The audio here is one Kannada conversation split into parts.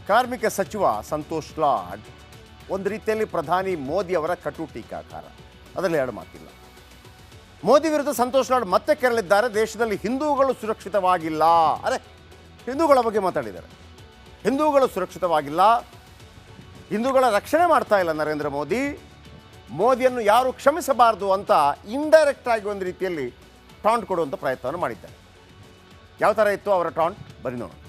ಕಾರ್ಮಿಕ ಸಚಿವ ಸಂತೋಷ್ ಲಾಡ್ ಒಂದು ರೀತಿಯಲ್ಲಿ ಪ್ರಧಾನಿ ಮೋದಿ ಅವರ ಕಟು ಟೀಕಾಕಾರ. ಅದರಲ್ಲಿ ಎರಡು ಮಾತಿಲ್ಲ. ಮೋದಿ ವಿರುದ್ಧ ಸಂತೋಷ್ ಲಾಡ್ ಮತ್ತೆ ಕೆರಳಿದ್ದಾರೆ. ದೇಶದಲ್ಲಿ ಹಿಂದೂಗಳು ಸುರಕ್ಷಿತವಾಗಿಲ್ಲ. ಅರೆ, ಹಿಂದೂಗಳ ಬಗ್ಗೆ ಮಾತಾಡಿದ್ದಾರೆ. ಹಿಂದೂಗಳು ಸುರಕ್ಷಿತವಾಗಿಲ್ಲ, ಹಿಂದೂಗಳ ರಕ್ಷಣೆ ಮಾಡ್ತಾ ಇಲ್ಲ ನರೇಂದ್ರ ಮೋದಿ. ಮೋದಿಯನ್ನು ಯಾರು ಕ್ಷಮಿಸಬಾರದು ಅಂತ ಇಂಡೈರೆಕ್ಟ್ ಆಗಿ ಒಂದು ರೀತಿಯಲ್ಲಿ ಟಾಂಟ್ ಕೊಡುವಂಥ ಪ್ರಯತ್ನವನ್ನು ಮಾಡಿದ್ದಾರೆ. ಯಾವ ಥರ ಇತ್ತು ಅವರ ಟಾಂಟ್, ಬನ್ನಿ ನೋಡೋಣ.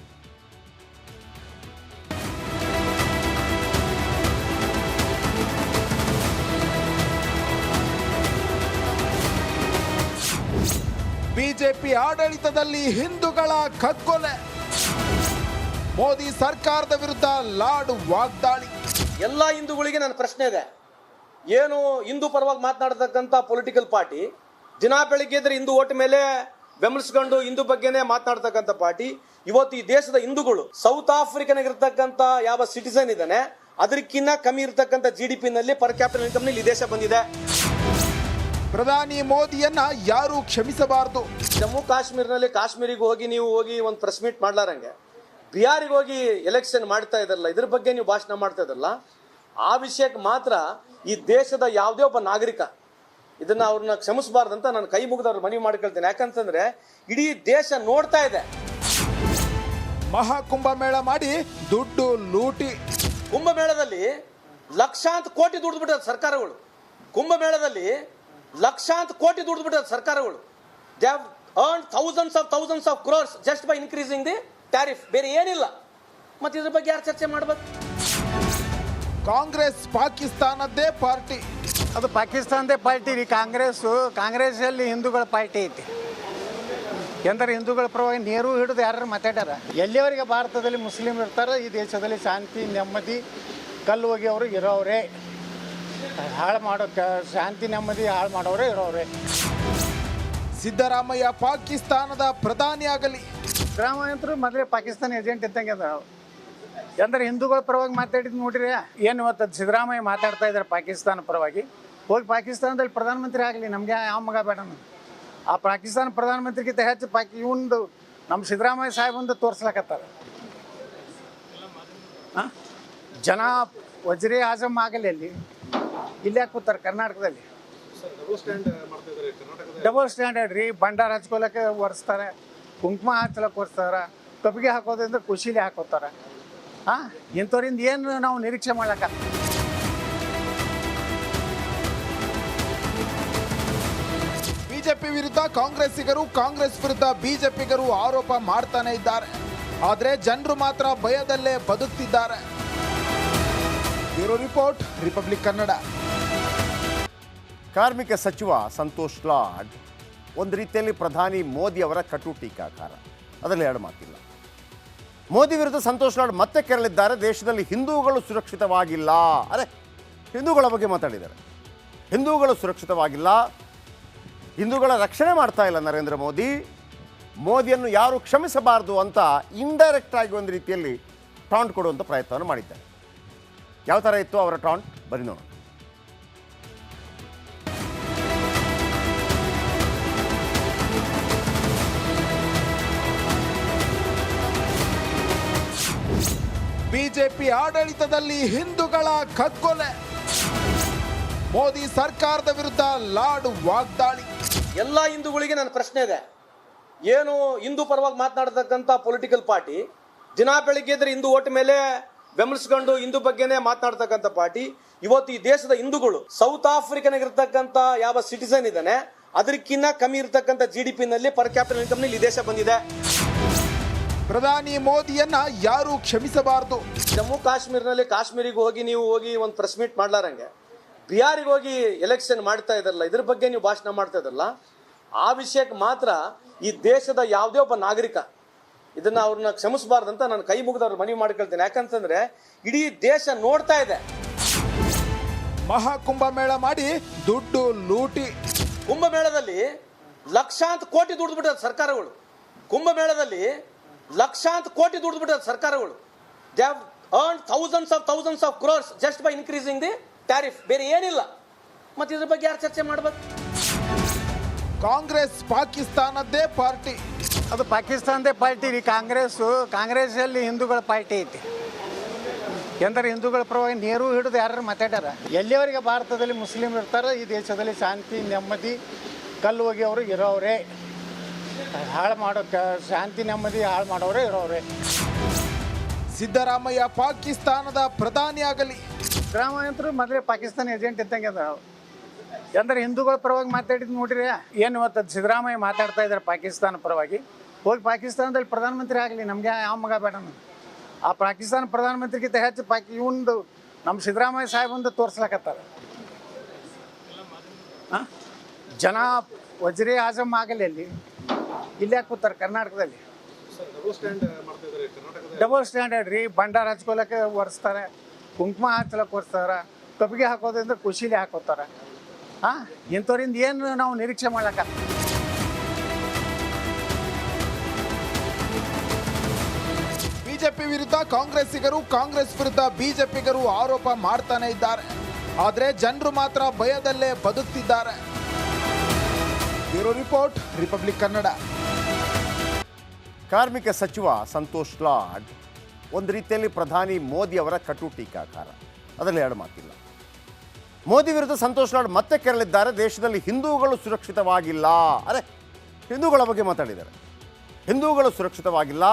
ಬಿಜೆಪಿ ಆಡಳಿತದಲ್ಲಿ ಹಿಂದೂಗಳ ಕಗ್ಗೊಲೆ, ಮೋದಿ ಸರ್ಕಾರದ ವಿರುದ್ಧ ಲಾಡ್ ವಾಗ್ದಾಳಿ. ಎಲ್ಲ ಹಿಂದೂಗಳಿಗೆ ನನ್ನ ಪ್ರಶ್ನೆ ಇದೆ. ಏನು ಹಿಂದೂ ಪರವಾಗಿ ಮಾತನಾಡತಕ್ಕಂಥ ಪೊಲಿಟಿಕಲ್ ಪಾರ್ಟಿ, ದಿನ ಬೆಳಿಗ್ಗೆ ಇದ್ರೆ ಹಿಂದೂ ಓಟ್ ಮೇಲೆ ಬೆಂಬಲಿಸ್ಕೊಂಡು ಹಿಂದೂ ಬಗ್ಗೆನೇ ಮಾತನಾಡ್ತಕ್ಕಂಥ ಪಾರ್ಟಿ, ಇವತ್ತು ಈ ದೇಶದ ಹಿಂದೂಗಳು ಸೌತ್ ಆಫ್ರಿಕನ್ ಇರತಕ್ಕಂಥ ಯಾವ ಸಿಟಿಸನ್ ಇದ್ದಾನೆ ಅದಕ್ಕಿಂತ ಕಮ್ಮಿ ಇರತಕ್ಕಂಥ GDP ನಲ್ಲಿ ಪರ್ ಕ್ಯಾಪಿಟಲ್ ಇನ್ಕಮ್ ನಲ್ಲಿ ಈ ದೇಶ ಬಂದಿದೆ. ಪ್ರಧಾನಿ ಮೋದಿಯನ್ನ ಯಾರು ಕ್ಷಮಿಸಬಾರದು. ಜಮ್ಮು ಕಾಶ್ಮೀರ್ನಲ್ಲಿ ಕಾಶ್ಮೀರಿಗೆ ಹೋಗಿ ಒಂದು ಪ್ರೆಸ್ ಮೀಟ್ ಮಾಡ್ಲಾರಂಗೆ ಬಿಹಾರಿಗೆ ಹೋಗಿ ಎಲೆಕ್ಷನ್ ಮಾಡ್ತಾ ಇದ್ರಲ್ಲ, ಇದ್ರ ಬಗ್ಗೆ ನೀವು ಭಾಷಣ ಮಾಡ್ತಾ ಇದ್ರಲ್ಲ, ಆ ವಿಷಯಕ್ಕೆ ಮಾತ್ರ ಈ ದೇಶದ ಯಾವುದೇ ಒಬ್ಬ ನಾಗರಿಕ ಇದನ್ನ ಅವ್ರನ್ನ ಕ್ಷಮಿಸಬಾರ್ದಂತ ನಾನು ಕೈ ಮುಗಿದು ಅವ್ರ ಮನವಿ ಮಾಡ್ಕೊಳ್ತೇನೆ. ಯಾಕಂತಂದ್ರೆ ಇಡೀ ದೇಶ ನೋಡ್ತಾ ಇದೆ. ಮಹಾಕುಂಭಮೇಳ ಮಾಡಿ ದುಡ್ಡು ಲೂಟಿ. ಕುಂಭಮೇಳದಲ್ಲಿ ಲಕ್ಷಾಂತರ ಕೋಟಿ ದುಡ್ಡು ಬಿಟ್ಟದ ಸರ್ಕಾರಗಳು. ಕುಂಭಮೇಳದಲ್ಲಿ ಲಕ್ಷಾಂತರ ಕೋಟಿ ದುಡ್ಡು ಬಿಟ್ಟದ ಸರ್ಕಾರಗಳು. They have earned thousands of crores just by increasing the tariff. ಬೇರೆ ಏನಿಲ್ಲ. ಮತ್ತೆ ಇದ್ರ ಬಗ್ಗೆ ಯಾರು ಚರ್ಚೆ ಮಾಡ್ಬೇಕು? ಕಾಂಗ್ರೆಸ್ ಪಾಕಿಸ್ತಾನದ್ದೇ ಪಾರ್ಟಿ. ಅದು ಪಾಕಿಸ್ತಾನದೇ ಪಾರ್ಟಿ ರೀ. ಕಾಂಗ್ರೆಸ್ಸಲ್ಲಿ ಹಿಂದೂಗಳ ಪಾರ್ಟಿ ಐತಿ. ಎಂದರೆ ಹಿಂದೂಗಳ ಪರವಾಗಿ ನೀರು ಹಿಡಿದು ಯಾರು ಮಾತಾಡ್ಯಾರ. ಎಲ್ಲಿವರೆಗೆ ಭಾರತದಲ್ಲಿ ಮುಸ್ಲಿಂ ಇರ್ತಾರೆ, ಈ ದೇಶದಲ್ಲಿ ಶಾಂತಿ ನೆಮ್ಮದಿ ಕಲ್ಲು ಒಗೆಯವರು ಇರೋವ್ರೆ, ಹಾಳು ಮಾಡೋ ಶಾಂತಿ ನೆಮ್ಮದಿ ಹಾಳು ಮಾಡೋರೇ ಇರೋವ್ರೆ. ಸಿದ್ದರಾಮಯ್ಯ ಪಾಕಿಸ್ತಾನದ ಪ್ರಧಾನಿ ಆಗಲಿ. ಸಿದ್ದರಾಮಯ್ಯ ಅಂತೂ ಮೊದಲೇ ಪಾಕಿಸ್ತಾನ ಏಜೆಂಟ್ ಇದ್ದಂಗೆ ಅದ. ಅಂದರೆ ಹಿಂದೂಗಳ ಪರವಾಗಿ ಮಾತಾಡಿದ್ದು ನೋಡಿರಿ. ಏನು ಇವತ್ತು ಸಿದ್ದರಾಮಯ್ಯ ಮಾತಾಡ್ತಾ ಇದ್ದಾರೆ ಪಾಕಿಸ್ತಾನ ಪರವಾಗಿ. ಹೋಗಿ ಪಾಕಿಸ್ತಾನದಲ್ಲಿ ಪ್ರಧಾನಮಂತ್ರಿ ಆಗಲಿ, ನಮಗೆ ಯಾವ ಮಗ ಬೇಡ. ಆ ಪಾಕಿಸ್ತಾನ ಪ್ರಧಾನಮಂತ್ರಿಗಿಂತ ಹೆಚ್ಚು ಇವಂದು ನಮ್ಮ ಸಿದ್ದರಾಮಯ್ಯ ಸಾಹೇಬಂದು ತೋರಿಸ್ಲಕತ್ತಾರೆ. ಜನ ವಜ್ರೇ ಆಜಮ್ ಆಗಲಿ ಅಲ್ಲಿ, ಇಲ್ಲಿ ಯಾಕೆ ಕೂತಾರೆ ಕರ್ನಾಟಕದಲ್ಲಿ? ಡಬಲ್ ಸ್ಟ್ಯಾಂಡರ್ಡ್ ರೀ. ಭಂಡಾರ ಹಚ್ಕೊಳಕ್ಕೆ ಒರೆಸ್ತಾರೆ, ಕುಂಕುಮ ಹಚ್ಚಲಕ್ಕೆ ಒರೆಸ್ತಾರೆ, ಕಬ್ಬಿಗೆ ಹಾಕೋದ್ರಿಂದ ಖುಷಿಲಿ ಹಾಕೋತಾರೆ. ಇಂಥವ್ರಿಂದ ಏನು ನಾವು ನಿರೀಕ್ಷೆ ಮಾಡ್ಲಕ್ಕ? ಬಿಜೆಪಿ ವಿರುದ್ಧ ಕಾಂಗ್ರೆಸ್ಸಿಗರು, ಕಾಂಗ್ರೆಸ್ ವಿರುದ್ಧ ಬಿಜೆಪಿಗರು ಆರೋಪ ಮಾಡ್ತಾನೆ ಇದ್ದಾರೆ. ಆದರೆ ಜನರು ಮಾತ್ರ ಭಯದಲ್ಲೇ ಬದುಕ್ತಿದ್ದಾರೆ. Bureau report, republic Kannada. ಕಾರ್ಮಿಕ ಸಚಿವ ಸಂತೋಷ್ ಲಾಡ್ ಒಂದು ರೀತಿಯಲ್ಲಿ ಪ್ರಧಾನಿ ಮೋದಿ ಅವರ ಕಟು ಟೀಕಾಕಾರ. ಅದರಲ್ಲಿ ಎರಡು ಮಾತಿಲ್ಲ. ಮೋದಿ ವಿರುದ್ಧ ಸಂತೋಷ್ ಲಾಡ್ ಮತ್ತೆ ಕೆರಳಿದ್ದಾರೆ. ದೇಶದಲ್ಲಿ ಹಿಂದೂಗಳು ಸುರಕ್ಷಿತವಾಗಿಲ್ಲ. ಅರೆ, ಹಿಂದೂಗಳ ಬಗ್ಗೆ ಮಾತಾಡಿದ್ದಾರೆ. ಹಿಂದೂಗಳು ಸುರಕ್ಷಿತವಾಗಿಲ್ಲ, ಹಿಂದೂಗಳ ರಕ್ಷಣೆ ಮಾಡ್ತಾ ಇಲ್ಲ ನರೇಂದ್ರ ಮೋದಿ. ಮೋದಿಯನ್ನು ಯಾರು ಕ್ಷಮಿಸಬಾರದು ಅಂತ ಇಂಡೈರೆಕ್ಟ್ ಆಗಿ ಒಂದು ರೀತಿಯಲ್ಲಿ ಟಾಂಟ್ ಕೊಡುವಂಥ ಪ್ರಯತ್ನವನ್ನು ಮಾಡಿದ್ದಾರೆ. ಯಾವ ಥರ ಇತ್ತು ಅವರ ಟಾಂಟ್, ಬನ್ನಿ ನೋಡೋಣ. ಬಿಜೆಪಿ ಆಡಳಿತದಲ್ಲಿ ಹಿಂದೂಗಳ ಕಗ್ಗೊಲೆ, ಮೋದಿ ಸರ್ಕಾರದ ವಿರುದ್ಧ ಲಾಡ್ ವಾಗ್ದಾಳಿ. ಎಲ್ಲ ಹಿಂದೂಗಳಿಗೆ ನನ್ನ ಪ್ರಶ್ನೆ ಇದೆ. ಏನು ಹಿಂದೂ ಪರವಾಗಿ ಮಾತನಾಡತಕ್ಕಂಥ ಪೊಲಿಟಿಕಲ್ ಪಾರ್ಟಿ, ದಿನ ಬೆಳಿಗ್ಗೆ ಇದ್ರೆ ಹಿಂದೂ ಓಟ್ ಮೇಲೆ ಬೆಂಬಲಿಸ್ಕೊಂಡು ಹಿಂದೂ ಬಗ್ಗೆನೇ ಮಾತನಾಡ್ತಕ್ಕಂಥ ಪಾರ್ಟಿ, ಇವತ್ತು ಈ ದೇಶದ ಹಿಂದೂಗಳು ಸೌತ್ ಆಫ್ರಿಕನ್ ಇರತಕ್ಕಂಥ ಯಾವ ಸಿಟಿಸನ್ ಇದ್ದಾನೆ ಅದಕ್ಕಿಂತ ಕಮ್ಮಿ ಇರತಕ್ಕಂಥ GDP ನಲ್ಲಿ ಪರ್ ಕ್ಯಾಪಿಟಲ್ ಇನ್ಕಮ್ ನಲ್ಲಿ ಈ ದೇಶ ಬಂದಿದೆ. ಪ್ರಧಾನಿ ಮೋದಿಯನ್ನ ಯಾರು ಕ್ಷಮಿಸಬಾರದು. ಜಮ್ಮು ಕಾಶ್ಮೀರ್ನಲ್ಲಿ ಕಾಶ್ಮೀರಿಗೆ ಹೋಗಿ ಒಂದು ಪ್ರೆಸ್ ಮೀಟ್ ಮಾಡ್ಲಾರಂಗೆ ಬಿಹಾರಿಗೆ ಹೋಗಿ ಎಲೆಕ್ಷನ್ ಮಾಡ್ತಾ ಇದ್ರಲ್ಲ, ಇದ್ರ ಬಗ್ಗೆ ನೀವು ಭಾಷಣ ಮಾಡ್ತಾ ಇದ್ರಲ್ಲ, ಆ ವಿಷಯಕ್ಕೆ ಮಾತ್ರ ಈ ದೇಶದ ಯಾವುದೇ ಒಬ್ಬ ನಾಗರಿಕ ಇದನ್ನ ಅವ್ರನ್ನ ಕ್ಷಮಿಸಬಾರ್ದಂತ ನಾನು ಕೈ ಮುಗಿದು ಅವ್ರ ಮನವಿ ಮಾಡ್ಕೊಳ್ತೇನೆ. ಯಾಕಂತಂದ್ರೆ ಇಡೀ ದೇಶ ನೋಡ್ತಾ ಇದೆ. ಮಹಾಕುಂಭಮೇಳ ಮಾಡಿ ದುಡ್ಡು ಲೂಟಿ. ಕುಂಭಮೇಳದಲ್ಲಿ ಲಕ್ಷಾಂತರ ಕೋಟಿ ದುಡ್ಡು ಬಿಟ್ಟದ ಸರ್ಕಾರಗಳು. ಕುಂಭಮೇಳದಲ್ಲಿ ಲಕ್ಷಾಂತರ ಕೋಟಿ ದುಡ್ಡು ಬಿಟ್ಟದ ಸರ್ಕಾರಗಳು. They have earned thousands of crores just by increasing the tariff. ಬೇರೆ ಏನಿಲ್ಲ. ಮತ್ತೆ ಇದ್ರ ಬಗ್ಗೆ ಯಾರು ಚರ್ಚೆ ಮಾಡ್ಬೇಕು? ಕಾಂಗ್ರೆಸ್ ಪಾಕಿಸ್ತಾನದ್ದೇ ಪಾರ್ಟಿ. ಅದು ಪಾಕಿಸ್ತಾನದೇ ಪಾರ್ಟಿ ರೀ. ಕಾಂಗ್ರೆಸ್ಸಲ್ಲಿ ಹಿಂದೂಗಳ ಪಾರ್ಟಿ ಐತಿ. ಎಂದರೆ ಹಿಂದೂಗಳ ಪರವಾಗಿ ನೀರು ಹಿಡಿದು ಯಾರು ಮಾತಾಡ್ಯಾರ? ಎಲ್ಲಿವರೆಗೆ ಭಾರತದಲ್ಲಿ ಮುಸ್ಲಿಮ್ ಇರ್ತಾರೋ ಈ ದೇಶದಲ್ಲಿ ಶಾಂತಿ ನೆಮ್ಮದಿ ಕಲ್ಲು ಹೋಗಿಯವರು ಇರೋವ್ರೆ, ಹಾಳು ಮಾಡೋ ಶಾಂತಿ ನೆಮ್ಮದಿ ಹಾಳು ಮಾಡೋರೇ ಇರೋವ್ರೆ. ಸಿದ್ದರಾಮಯ್ಯ ಪಾಕಿಸ್ತಾನದ ಪ್ರಧಾನಿ ಆಗಲಿ. ಸಿದ್ದರಾಮಯ್ಯ ಅಂತರೂ ಮೊದಲೇ ಪಾಕಿಸ್ತಾನ ಏಜೆಂಟ್ ಇದ್ದಂಗೆ ಅದ. ಅಂದರೆ ಹಿಂದೂಗಳ ಪರವಾಗಿ ಮಾತಾಡಿದ್ದು ನೋಡ್ರಿ, ಏನು ಇವತ್ತು ಸಿದ್ದರಾಮಯ್ಯ ಮಾತಾಡ್ತಾ ಇದ್ದಾರೆ ಪಾಕಿಸ್ತಾನ ಪರವಾಗಿ. ಹೋಗಿ ಪಾಕಿಸ್ತಾನದಲ್ಲಿ ಪ್ರಧಾನಮಂತ್ರಿ ಆಗಲಿ, ನಮಗೆ ಯಾವ ಮಗ ಬೇಡ. ಆ ಪಾಕಿಸ್ತಾನ ಪ್ರಧಾನಮಂತ್ರಿಗಿಂತ ಹೆಚ್ಚು ಇವಂದು ನಮ್ಮ ಸಿದ್ದರಾಮಯ್ಯ ಸಾಹೇಬಂದು ತೋರಿಸ್ಲಕತ್ತಾರೆ. ಜನ ವಜ್ರಿ ಆಜಮ್ ಆಗಲಿ ಅಲ್ಲಿ, ಇಲ್ಲಿ ಯಾಕೆ ಕೂತಾರೆ ಕರ್ನಾಟಕದಲ್ಲಿ? ಡಬಲ್ ಸ್ಟ್ಯಾಂಡರ್ಡ್ ರೀ. ಭಂಡಾರ ಹಚ್ಕೊಳಕ್ಕೆ ಒರೆಸ್ತಾರೆ, ಕುಂಕುಮ ಹಚ್ಚಲಕ್ಕೆ ಒರೆಸ್ತಾರೆ, ಕಬ್ಬಿಗೆ ಹಾಕೋದ್ರಿಂದ ಖುಷಿಲಿ ಹಾಕೋತಾರೆ. ಇಂಥವ್ರಿಂದ ಏನು ನಾವು ನಿರೀಕ್ಷೆ ಮಾಡ್ಲಕ್ಕ? ಬಿಜೆಪಿ ವಿರುದ್ಧ ಕಾಂಗ್ರೆಸ್ಸಿಗರು, ಕಾಂಗ್ರೆಸ್ ವಿರುದ್ಧ ಬಿಜೆಪಿಗರು ಆರೋಪ ಮಾಡ್ತಾನೆ ಇದ್ದಾರೆ. ಆದರೆ ಜನರು ಮಾತ್ರ ಭಯದಲ್ಲೇ ಬದುಕ್ತಿದ್ದಾರೆ. Bureau report, republic Kannada. ಕಾರ್ಮಿಕ ಸಚಿವ ಸಂತೋಷ್ ಲಾಡ್ ಒಂದು ರೀತಿಯಲ್ಲಿ ಪ್ರಧಾನಿ ಮೋದಿ ಅವರ ಕಟು ಟೀಕಾಕಾರ, ಅದರಲ್ಲಿ ಎರಡು ಮಾತಿಲ್ಲ. ಮೋದಿ ವಿರುದ್ಧ ಸಂತೋಷ್ ಲಾಡ್ ಮತ್ತೆ ಕೆರಳಿದ್ದಾರೆ. ದೇಶದಲ್ಲಿ ಹಿಂದೂಗಳು ಸುರಕ್ಷಿತವಾಗಿಲ್ಲ. ಅರೆ, ಹಿಂದೂಗಳ ಬಗ್ಗೆ ಮಾತಾಡಿದ್ದಾರೆ. ಹಿಂದೂಗಳು ಸುರಕ್ಷಿತವಾಗಿಲ್ಲ,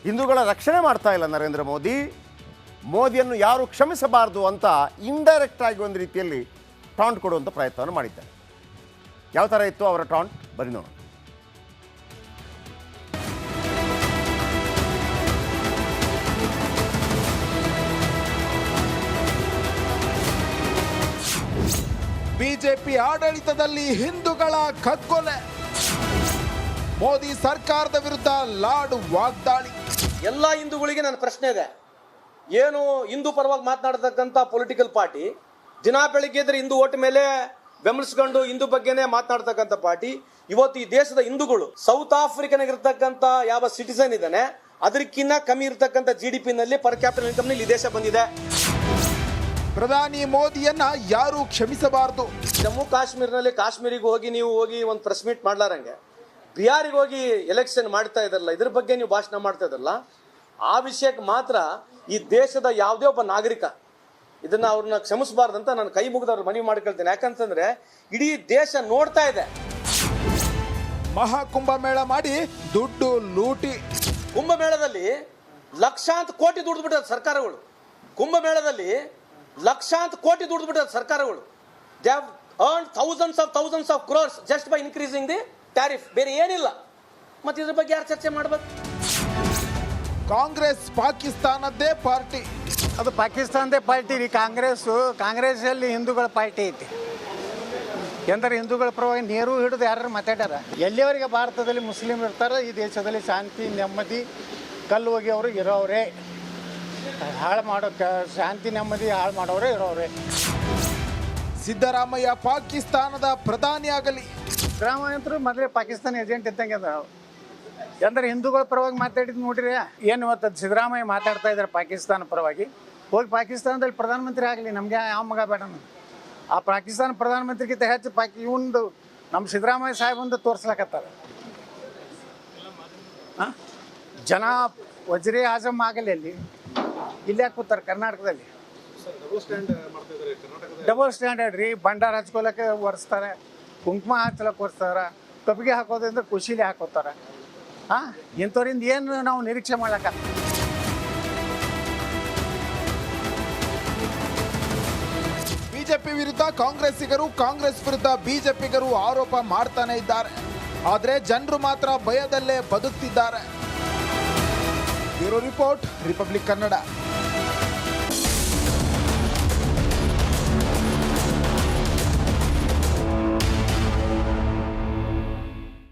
ಹಿಂದೂಗಳ ರಕ್ಷಣೆ ಮಾಡ್ತಾ ಇಲ್ಲ ನರೇಂದ್ರ ಮೋದಿ. ಮೋದಿಯನ್ನು ಯಾರು ಕ್ಷಮಿಸಬಾರದು ಅಂತ ಇಂಡೈರೆಕ್ಟ್ ಆಗಿ ಒಂದು ರೀತಿಯಲ್ಲಿ ಟಾಂಟ್ ಕೊಡುವಂಥ ಪ್ರಯತ್ನವನ್ನು ಮಾಡಿದ್ದಾರೆ. ಯಾವ ಥರ ಇತ್ತು ಅವರ ಟಾಂಟ್, ಬನ್ನಿ ನೋಡೋಣ. ಬಿಜೆಪಿ ಆಡಳಿತದಲ್ಲಿ ಹಿಂದೂಗಳ ಕಗ್ಗೊಲೆ. ಮೋದಿ ಸರ್ಕಾರದ ವಿರುದ್ಧ ಲಾಡ್ ವಾಗ್ದಾಳಿ. ಎಲ್ಲ ಹಿಂದೂಗಳಿಗೆ ನನ್ನ ಪ್ರಶ್ನೆ ಇದೆ. ಏನು ಹಿಂದೂ ಪರವಾಗಿ ಮಾತನಾಡತಕ್ಕಂಥ ಪೊಲಿಟಿಕಲ್ ಪಾರ್ಟಿ, ದಿನ ಬೆಳಿಗ್ಗೆ ಇದ್ರೆ ಹಿಂದೂ ಓಟ್ ಮೇಲೆ ಬೆಂಬಲಿಸ್ಕೊಂಡು ಹಿಂದೂ ಬಗ್ಗೆನೇ ಮಾತನಾಡ್ತಕ್ಕಂಥ ಪಾರ್ಟಿ, ಇವತ್ತು ಈ ದೇಶದ ಹಿಂದೂಗಳು ಸೌತ್ ಆಫ್ರಿಕನ್ ಇರತಕ್ಕಂಥ ಯಾವ ಸಿಟಿಸನ್ ಇದ್ದಾನೆ ಅದಕ್ಕಿಂತ ಕಮ್ಮಿ ಇರತಕ್ಕಂಥ GDP ನಲ್ಲಿ ಪರ್ ಕ್ಯಾಪಿಟಲ್ ಇನ್ಕಮ್ ನಲ್ಲಿ ಈ ದೇಶ ಬಂದಿದೆ. ಪ್ರಧಾನಿ ಮೋದಿಯನ್ನ ಯಾರು ಕ್ಷಮಿಸಬಾರದು. ಜಮ್ಮು ಕಾಶ್ಮೀರನಲ್ಲಿ ಕಾಶ್ಮೀರಿಗೆ ನೀವು ಹೋಗಿ ಒಂದು ಪ್ರೆಸ್ ಮೀಟ್ ಮಾಡ್ಲಾರಂಗೆ ಬಿಹಾರಿಗೆ ಹೋಗಿ ಎಲೆಕ್ಷನ್ ಮಾಡ್ತಾ ಇದ್ರಲ್ಲ, ಇದ್ರ ಬಗ್ಗೆ ನೀವು ಭಾಷಣ ಮಾಡ್ತಾ ಇದ್ರಲ್ಲ, ಆ ವಿಷಯಕ್ಕೆ ಮಾತ್ರ ಈ ದೇಶದ ಯಾವುದೇ ಒಬ್ಬ ನಾಗರಿಕ ಇದನ್ನ ಅವ್ರನ್ನ ಕ್ಷಮಿಸಬಾರ್ದಂತ ನಾನು ಕೈ ಮುಗಿದವ್ರು ಮನವಿ ಮಾಡ್ಕೊಳ್ತೇನೆ. ಯಾಕಂತಂದ್ರೆ ಇಡೀ ದೇಶ ನೋಡ್ತಾ ಇದೆ. ಮಹಾಕುಂಭಮೇಳ ಮಾಡಿ ದುಡ್ಡು ಲೂಟಿ. ಕುಂಭಮೇಳದಲ್ಲಿ ಲಕ್ಷಾಂತರ ಕೋಟಿ ದುಡ್ದು ಬಿಟ್ಟಾರೆ ಸರ್ಕಾರಗಳು. ಕುಂಭಮೇಳದಲ್ಲಿ ಲಕ್ಷಾಂತರ ಕೋಟಿ ದುಡ್ದು ಬಿಟ್ಟಾರೆ ಸರ್ಕಾರಗಳು. They have earned thousands of crores just by increasing the tariff. ಬೇರೆ ಏನಿಲ್ಲ. ಮತ್ತೆ ಇದ್ರ ಬಗ್ಗೆ ಯಾರು ಚರ್ಚೆ ಮಾಡ್ಬೇಕು? ಕಾಂಗ್ರೆಸ್ ಪಾಕಿಸ್ತಾನದ್ದೇ ಪಾರ್ಟಿ. ಅದು ಪಾಕಿಸ್ತಾನದೇ ಪಾರ್ಟಿ ರೀ. ಕಾಂಗ್ರೆಸ್ಸಲ್ಲಿ ಹಿಂದೂಗಳ ಪಾರ್ಟಿ ಐತಿ. ಎಂದರೆ ಹಿಂದೂಗಳ ಪರವಾಗಿ ನೀರು ಹಿಡಿದು ಯಾರು ಮಾತಾಡ್ಯಾರ? ಎಲ್ಲಿವರೆಗೆ ಭಾರತದಲ್ಲಿ ಮುಸ್ಲಿಮ್ ಇರ್ತಾರೋ ಈ ದೇಶದಲ್ಲಿ ಶಾಂತಿ ನೆಮ್ಮದಿ ಕಲ್ಲು ಹೋಗಿಯವರು ಇರೋವ್ರೆ, ಹಾಳು ಮಾಡೋ ಶಾಂತಿ ನೆಮ್ಮದಿ ಹಾಳು ಮಾಡೋರೇ ಇರೋವ್ರೆ. ಸಿದ್ದರಾಮಯ್ಯ ಪಾಕಿಸ್ತಾನದ ಪ್ರಧಾನಿ ಆಗಲಿ. ಸಿದ್ದರಾಮಯ್ಯ ಅಂತರೂ ಮೊದಲೇ ಪಾಕಿಸ್ತಾನ ಏಜೆಂಟ್ ಇದ್ದಂಗೆ ಅದ. ಅಂದರೆ ಹಿಂದೂಗಳ ಪರವಾಗಿ ಮಾತಾಡಿದ್ದು ನೋಡ್ರಿ, ಏನು ಇವತ್ತು ಸಿದ್ದರಾಮಯ್ಯ ಮಾತಾಡ್ತಾ ಇದ್ದಾರೆ ಪಾಕಿಸ್ತಾನ ಪರವಾಗಿ. ಹೋಗಿ ಪಾಕಿಸ್ತಾನದಲ್ಲಿ ಪ್ರಧಾನಮಂತ್ರಿ ಆಗಲಿ, ನಮಗೆ ಯಾವ ಮಗ ಬೇಡ. ಆ ಪಾಕಿಸ್ತಾನ ಪ್ರಧಾನಮಂತ್ರಿಗಿಂತ ಹೆಚ್ಚು ಇವಂದು ನಮ್ಮ ಸಿದ್ದರಾಮಯ್ಯ ಸಾಹೇಬಂದು ತೋರಿಸ್ಲಕತ್ತಾರೆ. ಜನ ವಜ್ರಿ ಆಜಮ್ ಆಗಲಿ ಅಲ್ಲಿ, ಇಲ್ಲಿ ಯಾಕೆ ಕೂತಾರೆ ಕರ್ನಾಟಕದಲ್ಲಿ? ಡಬಲ್ ಸ್ಟ್ಯಾಂಡರ್ಡ್ ರೀ. ಭಂಡಾರ ಹಚ್ಕೊಳಕ್ಕೆ ಒರೆಸ್ತಾರೆ, ಕುಂಕುಮ ಹಚ್ಚಲಕ್ಕೆ ಒರೆಸ್ತಾರೆ, ಕಬ್ಬಿಗೆ ಹಾಕೋದ್ರಿಂದ ಖುಷಿಲಿ ಹಾಕೋತಾರೆ. ಇಂಥವ್ರಿಂದ ಏನು ನಾವು ನಿರೀಕ್ಷೆ ಮಾಡ್ಲಕ್ಕ? ಬಿಜೆಪಿ ವಿರುದ್ಧ ಕಾಂಗ್ರೆಸ್ಸಿಗರು, ಕಾಂಗ್ರೆಸ್ ವಿರುದ್ಧ ಬಿಜೆಪಿಗರು ಆರೋಪ ಮಾಡ್ತಾನೆ ಇದ್ದಾರೆ. ಆದರೆ ಜನರು ಮಾತ್ರ ಭಯದಲ್ಲೇ ಬದುಕ್ತಿದ್ದಾರೆ. Bureau report, republic Kannada.